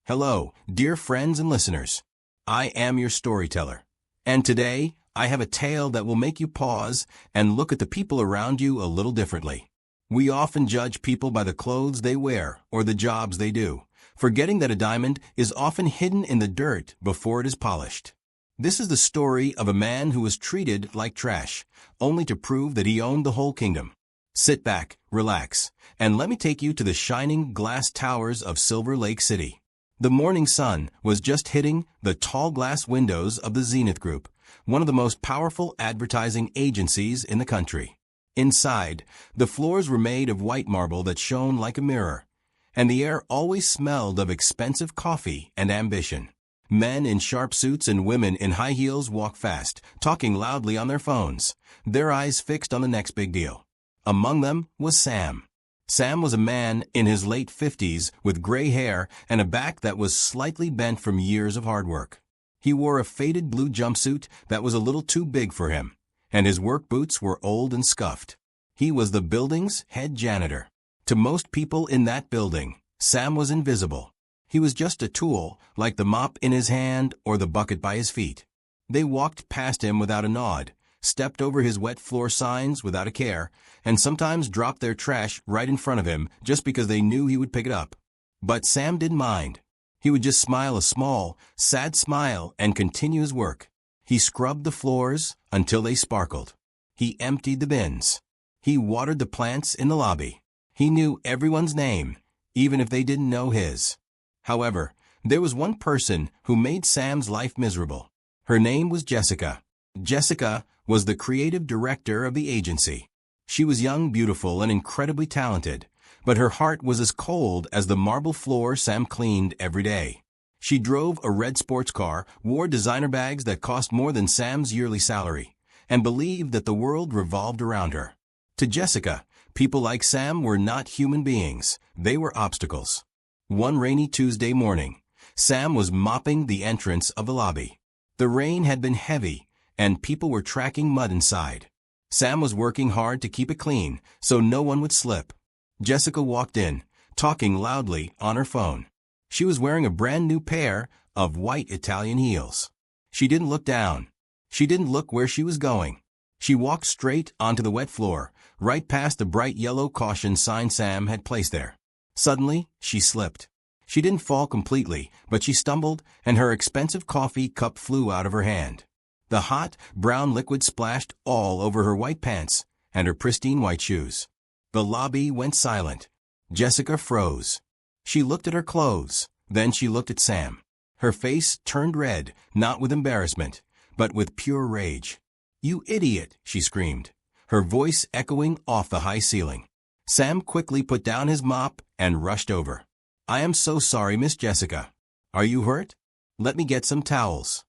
Hello, dear friends and listeners. I am your storyteller. And today, I have a tale that will make you pause and look at the people around you a little differently. We often judge people by the clothes they wear or the jobs they do, forgetting that a diamond is often hidden in the dirt before it is polished. This is the story of a man who was treated like trash, only to prove that he owned the whole kingdom. Sit back, relax, and let me take you to the shining glass towers of Silver Lake City. The morning sun was just hitting the tall glass windows of the Zenith Group, one of the most powerful advertising agencies in the country. Inside, the floors were made of white marble that shone like a mirror, and the air always smelled of expensive coffee and ambition. Men in sharp suits and women in high heels walked fast, talking loudly on their phones, their eyes fixed on the next big deal. Among them was Sam. Sam was a man in his late 50s with gray hair and a back that was slightly bent from years of hard work. He wore a faded blue jumpsuit that was a little too big for him, and his work boots were old and scuffed. He was the building's head janitor. To most people in that building, Sam was invisible. He was just a tool, like the mop in his hand or the bucket by his feet. They walked past him without a nod, stepped over his wet floor signs without a care, and sometimes dropped their trash right in front of him just because they knew he would pick it up. But Sam didn't mind. He would just smile a small, sad smile and continue his work. He scrubbed the floors until they sparkled. He emptied the bins. He watered the plants in the lobby. He knew everyone's name, even if they didn't know his. However, there was one person who made Sam's life miserable. Her name was Jessica. Jessica was the creative director of the agency. She was young, beautiful, and incredibly talented, but her heart was as cold as the marble floor Sam cleaned every day. She drove a red sports car, wore designer bags that cost more than Sam's yearly salary, and believed that the world revolved around her. To Jessica, people like Sam were not human beings. They were obstacles. One rainy Tuesday morning, Sam was mopping the entrance of the lobby. The rain had been heavy, and people were tracking mud inside. Sam was working hard to keep it clean so no one would slip. Jessica walked in, talking loudly on her phone. She was wearing a brand new pair of white Italian heels. She didn't look down. She didn't look where she was going. She walked straight onto the wet floor, right past the bright yellow caution sign Sam had placed there. Suddenly, she slipped. She didn't fall completely, but she stumbled, and her expensive coffee cup flew out of her hand. The hot, brown liquid splashed all over her white pants and her pristine white shoes. The lobby went silent. Jessica froze. She looked at her clothes. Then she looked at Sam. Her face turned red, not with embarrassment, but with pure rage. "You idiot!" she screamed, her voice echoing off the high ceiling. Sam quickly put down his mop and rushed over. "I am so sorry, Miss Jessica. Are you hurt? Let me get some towels."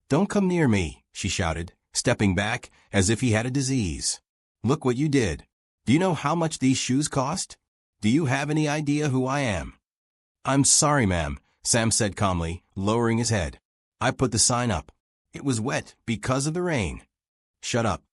"Don't come near me," she shouted, stepping back as if he had a disease. "Look what you did. Do you know how much these shoes cost? Do you have any idea who I am?" "I'm sorry, ma'am," Sam said calmly, lowering his head. "I put the sign up. It was wet because of the rain." "Shut up."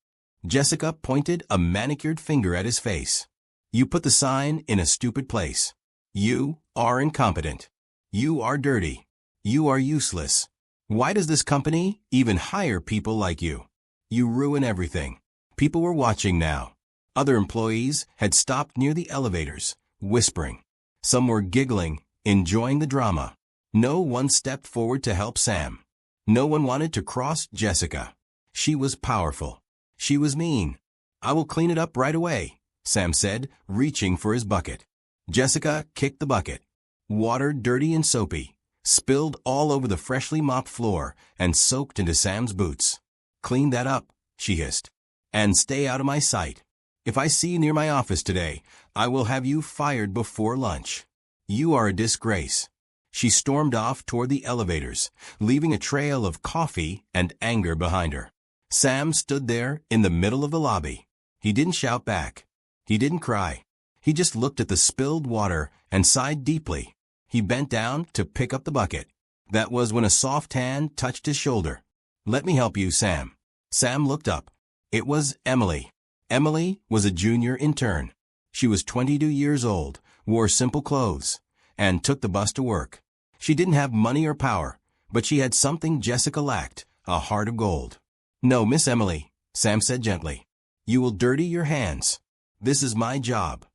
Jessica pointed a manicured finger at his face. "You put the sign in a stupid place. You are incompetent. You are dirty. You are useless. Why does this company even hire people like you? You ruin everything." People were watching now. Other employees had stopped near the elevators, whispering. Some were giggling, enjoying the drama. No one stepped forward to help Sam. No one wanted to cross Jessica. She was powerful. She was mean. "I will clean it up right away," Sam said, reaching for his bucket. Jessica kicked the bucket. Water, dirty and soapy, spilled all over the freshly mopped floor and soaked into Sam's boots. "Clean that up," she hissed. "And stay out of my sight. If I see you near my office today, I will have you fired before lunch. You are a disgrace." She stormed off toward the elevators, leaving a trail of coffee and anger behind her. Sam stood there in the middle of the lobby. He didn't shout back. He didn't cry. He just looked at the spilled water and sighed deeply. He bent down to pick up the bucket. That was when a soft hand touched his shoulder. "Let me help you, Sam." Sam looked up. It was Emily. Emily was a junior intern. She was 22 years old, wore simple clothes, and took the bus to work. She didn't have money or power, but she had something Jessica lacked, a heart of gold. "No, Miss Emily," Sam said gently. "You will dirty your hands. This is my job."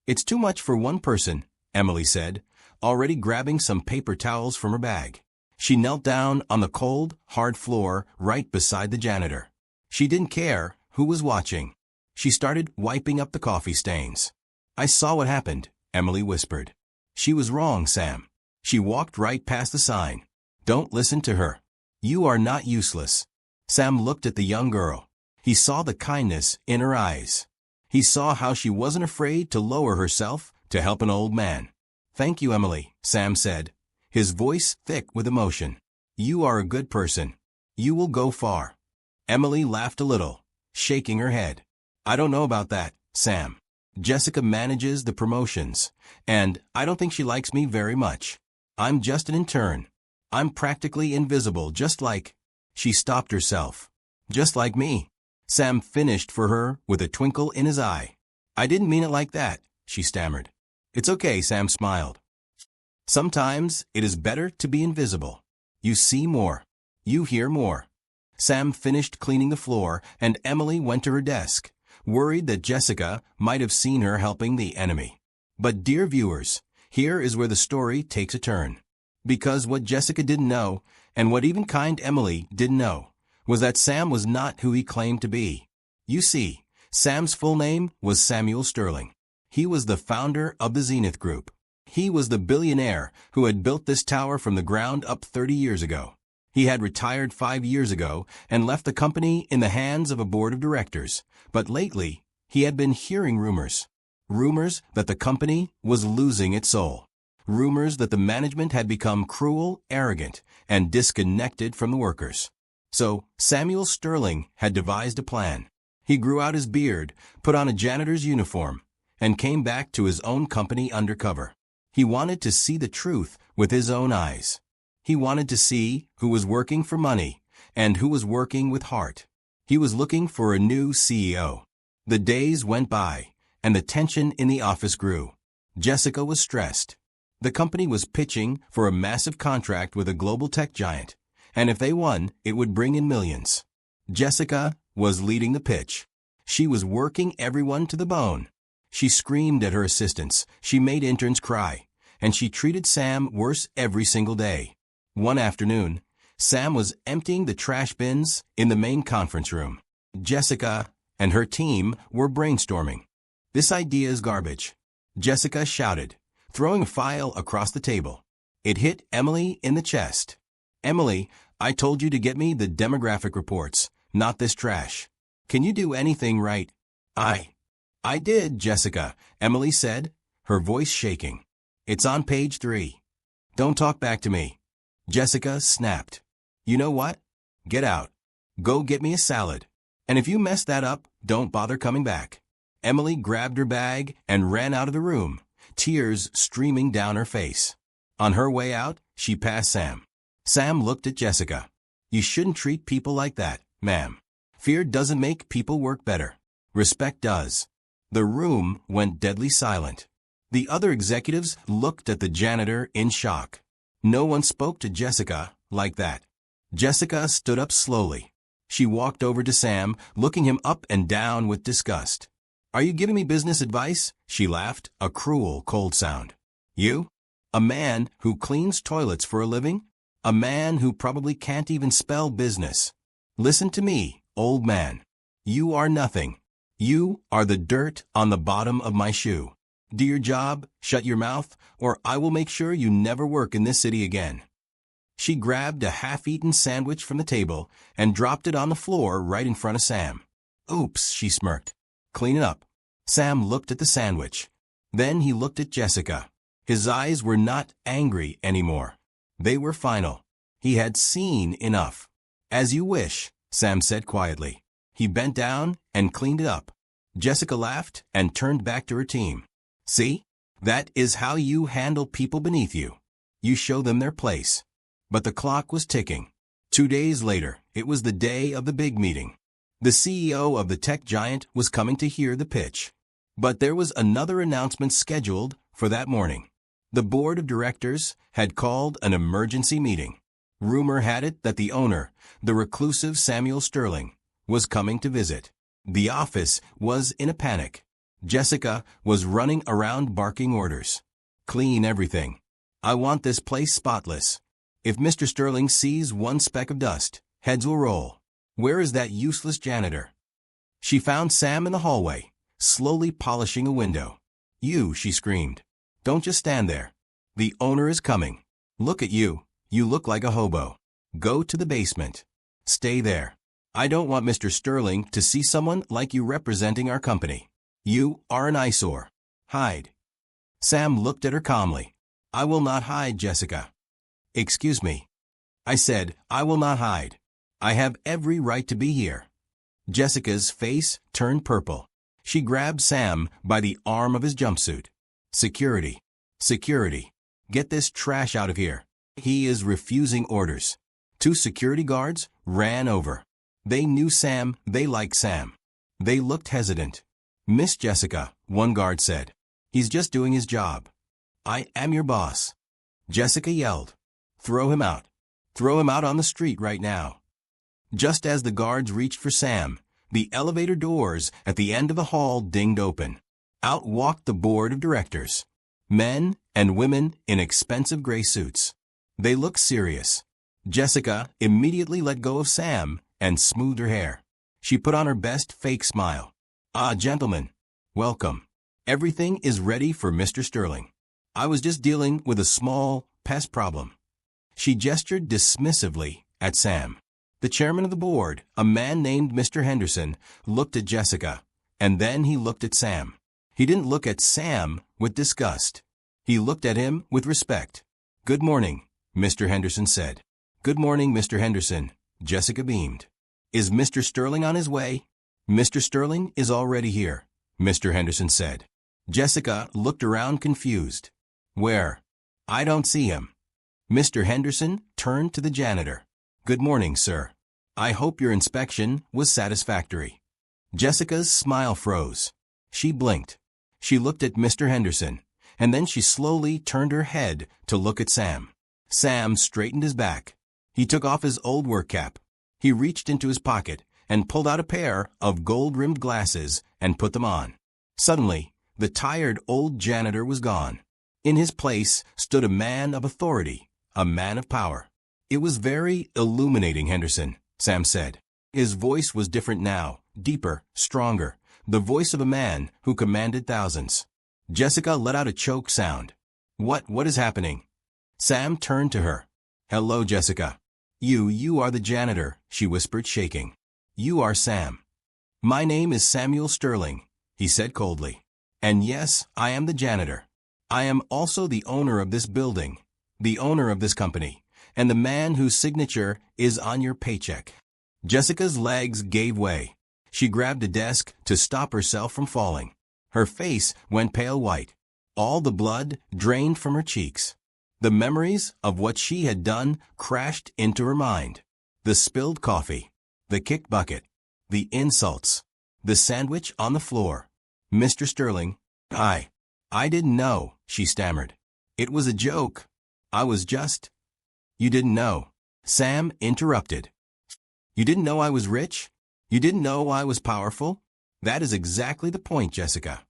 "It's too much for one person," Emily said, already grabbing some paper towels from her bag. She knelt down on the cold, hard floor right beside the janitor. She didn't care who was watching. She started wiping up the coffee stains. "I saw what happened," Emily whispered. "She was wrong, Sam. She walked right past the sign. Don't listen to her. You are not useless." Sam looked at the young girl. He saw the kindness in her eyes. He saw how she wasn't afraid to lower herself to help an old man. "Thank you, Emily," Sam said, his voice thick with emotion. "You are a good person. You will go far." Emily laughed a little, shaking her head. "I don't know about that, Sam. Jessica manages the promotions, and I don't think she likes me very much. I'm just an intern. I'm practically invisible, just like—" She stopped herself. "Just like me." Sam finished for her with a twinkle in his eye. "I didn't mean it like that," she stammered. "It's okay," Sam smiled. "Sometimes it is better to be invisible. You see more. You hear more." Sam finished cleaning the floor, and Emily went to her desk, worried that Jessica might have seen her helping the enemy. But dear viewers, here is where the story takes a turn. Because what Jessica didn't know, and what even kind Emily didn't know, was that Sam was not who he claimed to be. You see, Sam's full name was Samuel Sterling. He was the founder of the Zenith Group. He was the billionaire who had built this tower from the ground up 30 years ago. He had retired 5 years ago and left the company in the hands of a board of directors. But lately, he had been hearing rumors. Rumors that the company was losing its soul. Rumors that the management had become cruel, arrogant, and disconnected from the workers. So, Samuel Sterling had devised a plan. He grew out his beard, put on a janitor's uniform, and came back to his own company undercover. He wanted to see the truth with his own eyes. He wanted to see who was working for money and who was working with heart. He was looking for a new CEO. The days went by, and the tension in the office grew. Jessica was stressed. The company was pitching for a massive contract with a global tech giant, and if they won, it would bring in millions. Jessica was leading the pitch. She was working everyone to the bone. She screamed at her assistants, she made interns cry, and she treated Sam worse every single day. One afternoon, Sam was emptying the trash bins in the main conference room. Jessica and her team were brainstorming. "This idea is garbage," Jessica shouted, throwing a file across the table. It hit Emily in the chest. "Emily, I told you to get me the demographic reports, not this trash. Can you do anything right?" I did, Jessica," Emily said, her voice shaking. "It's on page 3. Don't talk back to me." Jessica snapped. "You know what? Get out. Go get me a salad. And if you mess that up, don't bother coming back." Emily grabbed her bag and ran out of the room, tears streaming down her face. On her way out, she passed Sam. Sam looked at Jessica. "You shouldn't treat people like that, ma'am. Fear doesn't make people work better. Respect does." The room went deadly silent. The other executives looked at the janitor in shock. No one spoke to Jessica like that. Jessica stood up slowly. She walked over to Sam, looking him up and down with disgust. "Are you giving me business advice?" She laughed, a cruel, cold sound. "You? A man who cleans toilets for a living? A man who probably can't even spell business. Listen to me, old man. You are nothing. You are the dirt on the bottom of my shoe. Do your job, shut your mouth, or I will make sure you never work in this city again." She grabbed a half-eaten sandwich from the table and dropped it on the floor right in front of Sam. "Oops," she smirked. "Clean it up." Sam looked at the sandwich. Then he looked at Jessica. His eyes were not angry anymore. They were final. He had seen enough. "As you wish," Sam said quietly. He bent down and cleaned it up. Jessica laughed and turned back to her team. "See? That is how you handle people beneath you. You show them their place." But the clock was ticking. 2 days later, it was the day of the big meeting. The CEO of the tech giant was coming to hear the pitch. But there was another announcement scheduled for that morning. The board of directors had called an emergency meeting. Rumor had it that the owner, the reclusive Samuel Sterling, was coming to visit. The office was in a panic. Jessica was running around barking orders. Clean everything. I want this place spotless. If Mr. Sterling sees one speck of dust, heads will roll. Where is that useless janitor? She found Sam in the hallway, slowly polishing a window. You, she screamed. Don't just stand there. The owner is coming. Look at you. You look like a hobo. Go to the basement. Stay there. I don't want Mr. Sterling to see someone like you representing our company. You are an eyesore. Hide. Sam looked at her calmly. I will not hide, Jessica. Excuse me. I said, I will not hide. I have every right to be here. Jessica's face turned purple. She grabbed Sam by the arm of his jumpsuit. Security. Security. Get this trash out of here. He is refusing orders. 2 security guards ran over. They knew Sam. They liked Sam. They looked hesitant. Miss Jessica, one guard said. He's just doing his job. I am your boss. Jessica yelled. Throw him out. Throw him out on the street right now. Just as the guards reached for Sam, the elevator doors at the end of the hall dinged open. Out walked the board of directors. Men and women in expensive gray suits. They looked serious. Jessica immediately let go of Sam and smoothed her hair. She put on her best fake smile. Ah, gentlemen. Welcome. Everything is ready for Mr. Sterling. I was just dealing with a small pest problem. She gestured dismissively at Sam. The chairman of the board, a man named Mr. Henderson, looked at Jessica, and then he looked at Sam. He didn't look at Sam with disgust. He looked at him with respect. Good morning, Mr. Henderson said. Good morning, Mr. Henderson, Jessica beamed. Is Mr. Sterling on his way? Mr. Sterling is already here, Mr. Henderson said. Jessica looked around confused. Where? I don't see him. Mr. Henderson turned to the janitor. Good morning, sir. I hope your inspection was satisfactory. Jessica's smile froze. She blinked. She looked at Mr. Henderson, and then she slowly turned her head to look at Sam. Sam straightened his back. He took off his old work cap. He reached into his pocket and pulled out a pair of gold-rimmed glasses and put them on. Suddenly, the tired old janitor was gone. In his place stood a man of authority, a man of power. It was very illuminating, Henderson, Sam said. His voice was different now, deeper, stronger, the voice of a man who commanded thousands. Jessica let out a choke sound. What is happening? Sam turned to her. Hello, Jessica. You are the janitor, she whispered, shaking. You are Sam. My name is Samuel Sterling, he said coldly. And yes, I am the janitor. I am also the owner of this building, the owner of this company, and the man whose signature is on your paycheck. Jessica's legs gave way. She grabbed a desk to stop herself from falling. Her face went pale white. All the blood drained from her cheeks. The memories of what she had done crashed into her mind. The spilled coffee, the kicked bucket, the insults, the sandwich on the floor. Mr. Sterling, I didn't know, she stammered. It was a joke. I was just... You didn't know. Sam interrupted. You didn't know I was rich? You didn't know I was powerful? That is exactly the point, Jessica.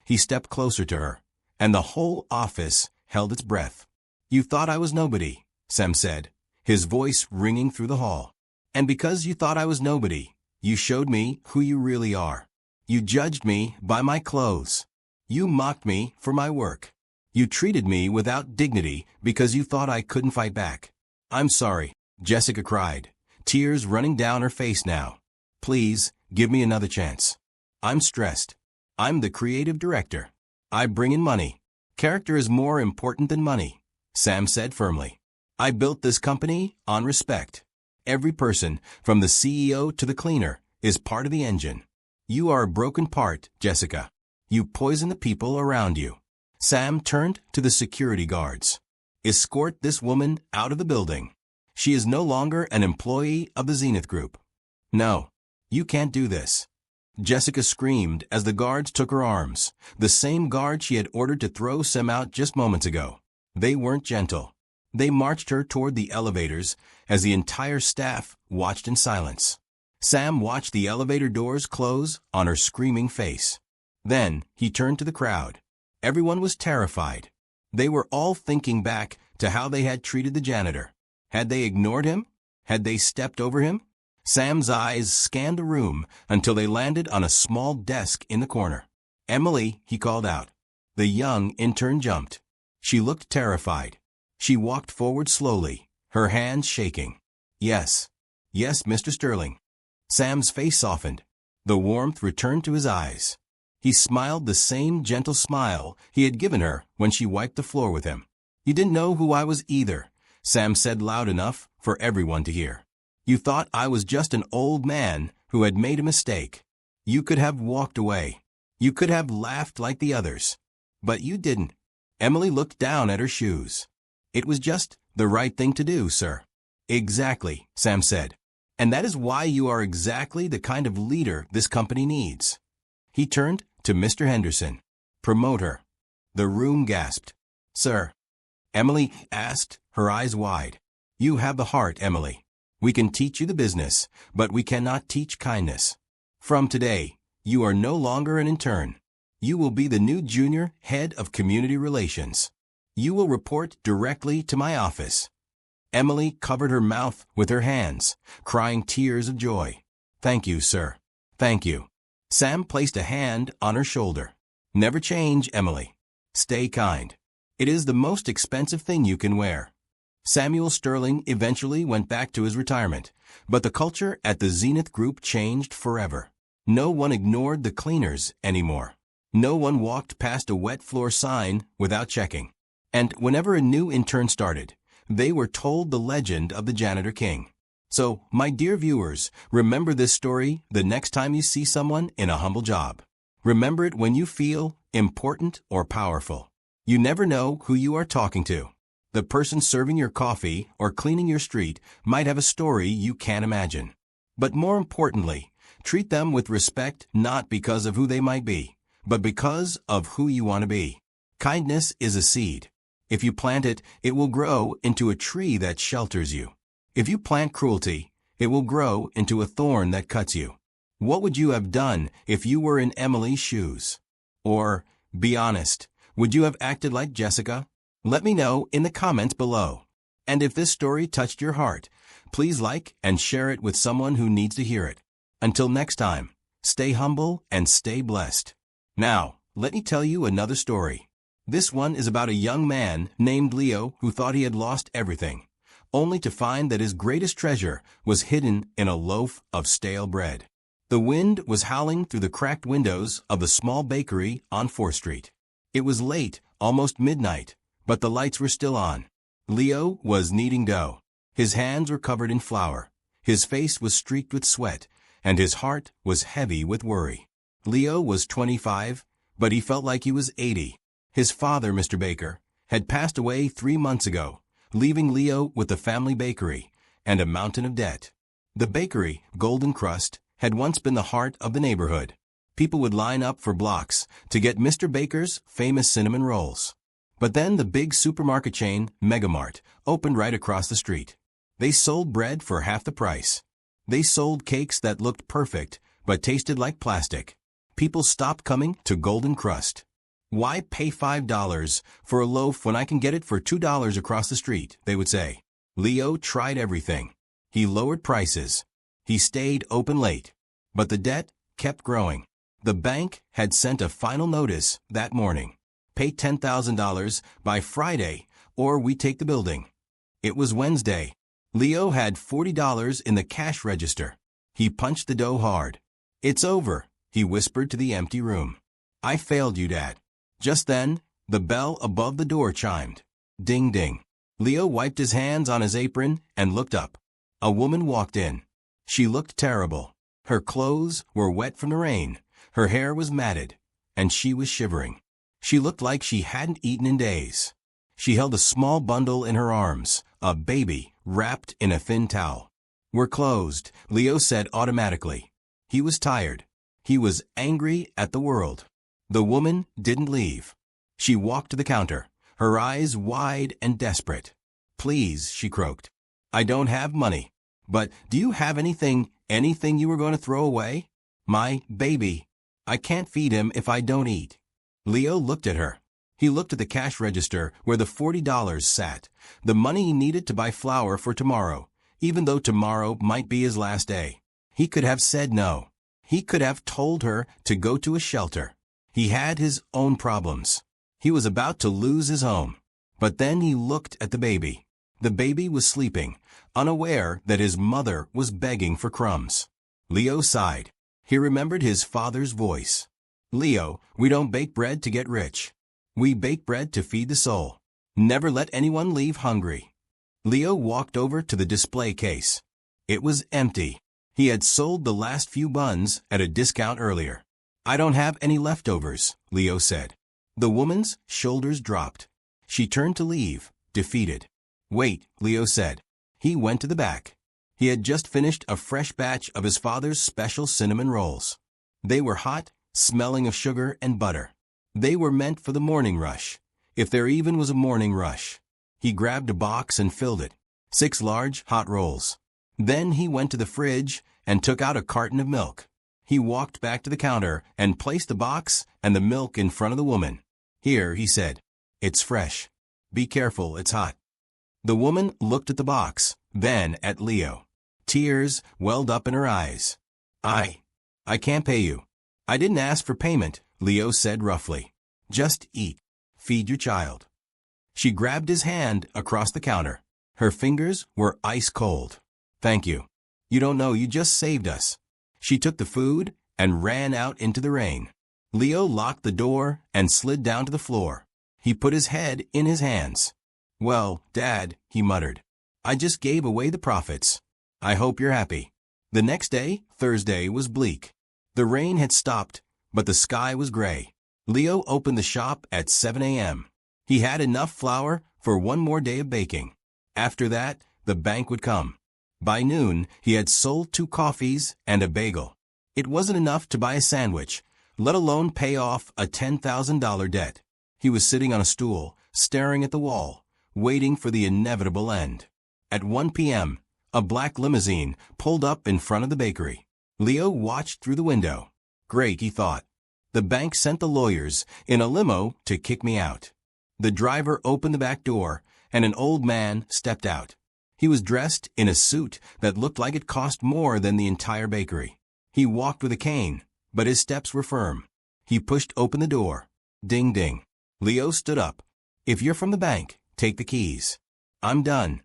He stepped closer to her, and the whole office held its breath. You thought I was nobody, Sam said, his voice ringing through the hall. And because you thought I was nobody, you showed me who you really are. You judged me by my clothes. You mocked me for my work. You treated me without dignity because you thought I couldn't fight back. I'm sorry, Jessica cried, tears running down her face now. Please, give me another chance. I'm stressed. I'm the creative director. I bring in money. Character is more important than money, Sam said firmly. I built this company on respect. Every person, from the CEO to the cleaner, is part of the engine. You are a broken part, Jessica. You poison the people around you. Sam turned to the security guards. Escort this woman out of the building. She is no longer an employee of the Zenith Group. No, you can't do this. Jessica screamed as the guards took her arms, the same guard she had ordered to throw Sam out just moments ago. They weren't gentle. They marched her toward the elevators as the entire staff watched in silence. Sam watched the elevator doors close on her screaming face. Then he turned to the crowd. Everyone was terrified. They were all thinking back to how they had treated the janitor. Had they ignored him? Had they stepped over him? Sam's eyes scanned the room until they landed on a small desk in the corner. "Emily," he called out. The young intern jumped. She looked terrified. She walked forward slowly, her hands shaking. "Yes. Yes, Mr. Sterling." Sam's face softened. The warmth returned to his eyes. He smiled the same gentle smile he had given her when she wiped the floor with him. "You didn't know who I was either," Sam said loud enough for everyone to hear. "You thought I was just an old man who had made a mistake. You could have walked away. You could have laughed like the others. But you didn't." Emily looked down at her shoes. "It was just the right thing to do, sir." "Exactly," Sam said. "And that is why you are exactly the kind of leader this company needs." He turned to Mr. Henderson. "Promote her." The room gasped. "Sir?" Emily asked, her eyes wide. "You have the heart, Emily. We can teach you the business, but we cannot teach kindness. From today, you are no longer an intern. You will be the new junior head of community relations. You will report directly to my office." Emily covered her mouth with her hands, crying tears of joy. "Thank you, sir. Thank you." Sam placed a hand on her shoulder. "Never change, Emily. Stay kind. It is the most expensive thing you can wear." Samuel Sterling eventually went back to his retirement, but the culture at the Zenith Group changed forever. No one ignored the cleaners anymore. No one walked past a wet floor sign without checking. And whenever a new intern started, they were told the legend of the Janitor King. So, my dear viewers, remember this story the next time you see someone in a humble job. Remember it when you feel important or powerful. You never know who you are talking to. The person serving your coffee or cleaning your street might have a story you can't imagine. But more importantly, treat them with respect not because of who they might be, but because of who you want to be. Kindness is a seed. If you plant it, it will grow into a tree that shelters you. If you plant cruelty, it will grow into a thorn that cuts you. What would you have done if you were in Emily's shoes? Or, be honest, would you have acted like Jessica? Let me know in the comments below. And if this story touched your heart, please like and share it with someone who needs to hear it. Until next time, stay humble and stay blessed. Now, let me tell you another story. This one is about a young man named Leo who thought he had lost everything, only to find that his greatest treasure was hidden in a loaf of stale bread. The wind was howling through the cracked windows of the small bakery on 4th Street. It was late, almost midnight, but the lights were still on. Leo was kneading dough. His hands were covered in flour. His face was streaked with sweat, and his heart was heavy with worry. Leo was 25, but he felt like he was 80. His father, Mr. Baker, had passed away 3 months ago, leaving Leo with the family bakery and a mountain of debt. The bakery, Golden Crust, had once been the heart of the neighborhood. People would line up for blocks to get Mr. Baker's famous cinnamon rolls. But then the big supermarket chain, Megamart, opened right across the street. They sold bread for half the price. They sold cakes that looked perfect but tasted like plastic. People stopped coming to Golden Crust. "Why pay $5 for a loaf when I can get it for $2 across the street?" they would say. Leo tried everything. He lowered prices. He stayed open late. But the debt kept growing. The bank had sent a final notice that morning. "Pay $10,000 by Friday, or we take the building." It was Wednesday. Leo had $40 in the cash register. He punched the dough hard. "It's over," he whispered to the empty room. "I failed you, Dad." Just then, the bell above the door chimed. Ding, ding. Leo wiped his hands on his apron and looked up. A woman walked in. She looked terrible. Her clothes were wet from the rain. Her hair was matted, and she was shivering. She looked like she hadn't eaten in days. She held a small bundle in her arms, a baby wrapped in a thin towel. "We're closed," Leo said automatically. He was tired. He was angry at the world. The woman didn't leave. She walked to the counter, her eyes wide and desperate. "Please," she croaked. "I don't have money. But do you have anything you were going to throw away?" "My baby. I can't feed him if I don't eat." Leo looked at her. He looked at the cash register where the $40 sat, the money he needed to buy flour for tomorrow, even though tomorrow might be his last day. He could have said no. He could have told her to go to a shelter. He had his own problems. He was about to lose his home. But then he looked at the baby. The baby was sleeping, unaware that his mother was begging for crumbs. Leo sighed. He remembered his father's voice. "Leo, we don't bake bread to get rich. We bake bread to feed the soul. Never let anyone leave hungry." Leo walked over to the display case. It was empty. He had sold the last few buns at a discount earlier. "I don't have any leftovers," Leo said. The woman's shoulders dropped. She turned to leave, defeated. "Wait," Leo said. He went to the back. He had just finished a fresh batch of his father's special cinnamon rolls. They were hot, smelling of sugar and butter. They were meant for the morning rush, if there even was a morning rush. He grabbed a box and filled it. 6 large, hot rolls. Then he went to the fridge and took out a carton of milk. He walked back to the counter and placed the box and the milk in front of the woman. "Here," he said. "It's fresh. Be careful, it's hot." The woman looked at the box, then at Leo. Tears welled up in her eyes. I can't pay you." "I didn't ask for payment," Leo said roughly. "Just eat. Feed your child." She grabbed his hand across the counter. Her fingers were ice cold. "Thank you. You don't know, you just saved us." She took the food and ran out into the rain. Leo locked the door and slid down to the floor. He put his head in his hands. "Well, Dad," he muttered, "I just gave away the profits. I hope you're happy." The next day, Thursday, was bleak. The rain had stopped, but the sky was gray. Leo opened the shop at 7 a.m. He had enough flour for one more day of baking. After that, the bank would come. By noon, he had sold 2 coffees and a bagel. It wasn't enough to buy a sandwich, let alone pay off a $10,000 debt. He was sitting on a stool, staring at the wall, waiting for the inevitable end. At 1 p.m., a black limousine pulled up in front of the bakery. Leo watched through the window. Great, he thought. The bank sent the lawyers in a limo to kick me out. The driver opened the back door, and an old man stepped out. He was dressed in a suit that looked like it cost more than the entire bakery. He walked with a cane, but his steps were firm. He pushed open the door. Ding, ding. Leo stood up. "If you're from the bank, take the keys. I'm done."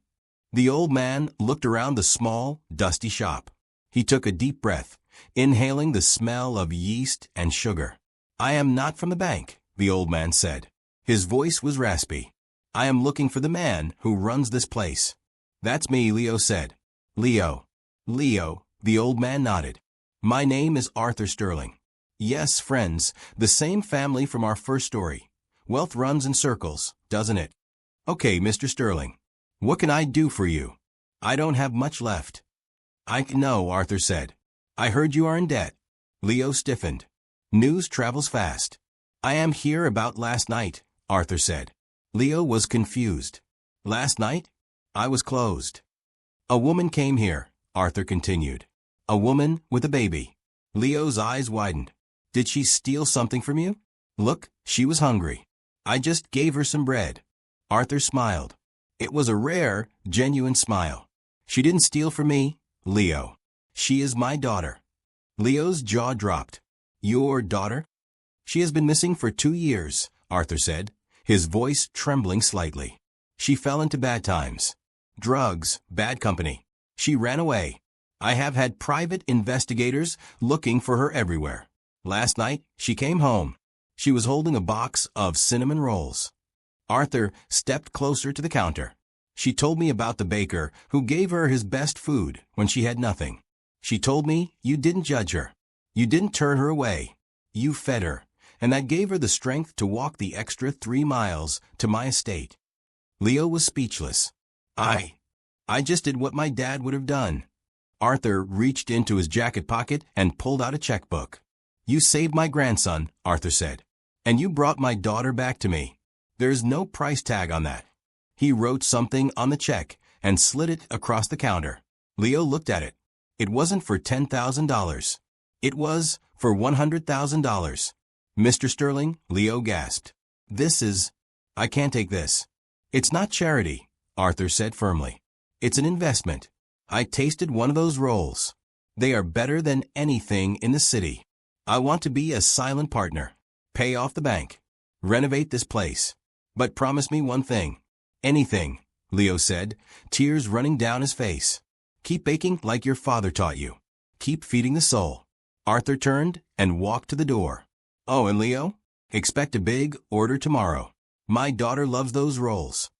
The old man looked around the small, dusty shop. He took a deep breath, inhaling the smell of yeast and sugar. "I am not from the bank," the old man said. His voice was raspy. "I am looking for the man who runs this place." "That's me," Leo said. Leo, the old man nodded. "My name is Arthur Sterling." "Yes, friends, the same family from our first story. Wealth runs in circles, doesn't it?" "Okay, Mr. Sterling. What can I do for you?" "I don't have much left." "I know," Arthur said. "I heard you are in debt." Leo stiffened. News travels fast. "I am here about last night," Arthur said. Leo was confused. "Last night? I was closed." "A woman came here," Arthur continued. "A woman with a baby." Leo's eyes widened. "Did she steal something from you?" "Look, she was hungry. I just gave her some bread." Arthur smiled. It was a rare, genuine smile. "She didn't steal from me, Leo. She is my daughter." Leo's jaw dropped. "Your daughter?" "She has been missing for 2 years," Arthur said, his voice trembling slightly. "She fell into bad times. Drugs, bad company. She ran away. I have had private investigators looking for her everywhere. Last night, she came home. She was holding a box of cinnamon rolls." Arthur stepped closer to the counter. "She told me about the baker who gave her his best food when she had nothing. She told me you didn't judge her. You didn't turn her away. You fed her, and that gave her the strength to walk the extra 3 miles to my estate." Leo was speechless. I just did what my dad would have done." Arthur reached into his jacket pocket and pulled out a checkbook. "You saved my grandson," Arthur said, "and you brought my daughter back to me. There's no price tag on that. He wrote something on the check and slid it across the counter. Leo looked at it. It wasn't for $10,000. It was for $100,000. Mr. Sterling, Leo gasped. I can't take this. It's not charity, Arthur said firmly. It's an investment. I tasted one of those rolls. They are better than anything in the city. I want to be a silent partner. Pay off the bank. Renovate this place. But promise me one thing. Anything, Leo said, tears running down his face. Keep baking like your father taught you. Keep feeding the soul. Arthur turned and walked to the door. Oh, and Leo, expect a big order tomorrow. My daughter loves those rolls.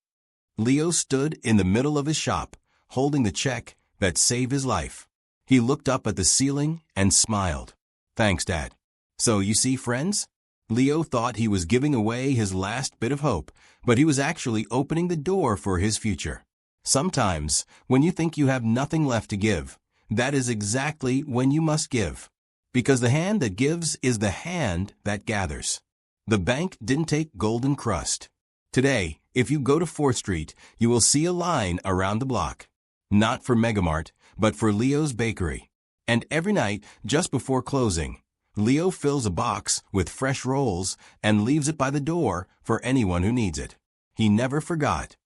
Leo stood in the middle of his shop, holding the check that saved his life. He looked up at the ceiling and smiled. Thanks, Dad. So you see, friends? Leo thought he was giving away his last bit of hope, but he was actually opening the door for his future. Sometimes, when you think you have nothing left to give, that is exactly when you must give. Because the hand that gives is the hand that gathers. The bank didn't take golden crust. Today, if you go to 4th Street, you will see a line around the block. Not for Megamart, but for Leo's Bakery. And every night, just before closing, Leo fills a box with fresh rolls and leaves it by the door for anyone who needs it. He never forgot.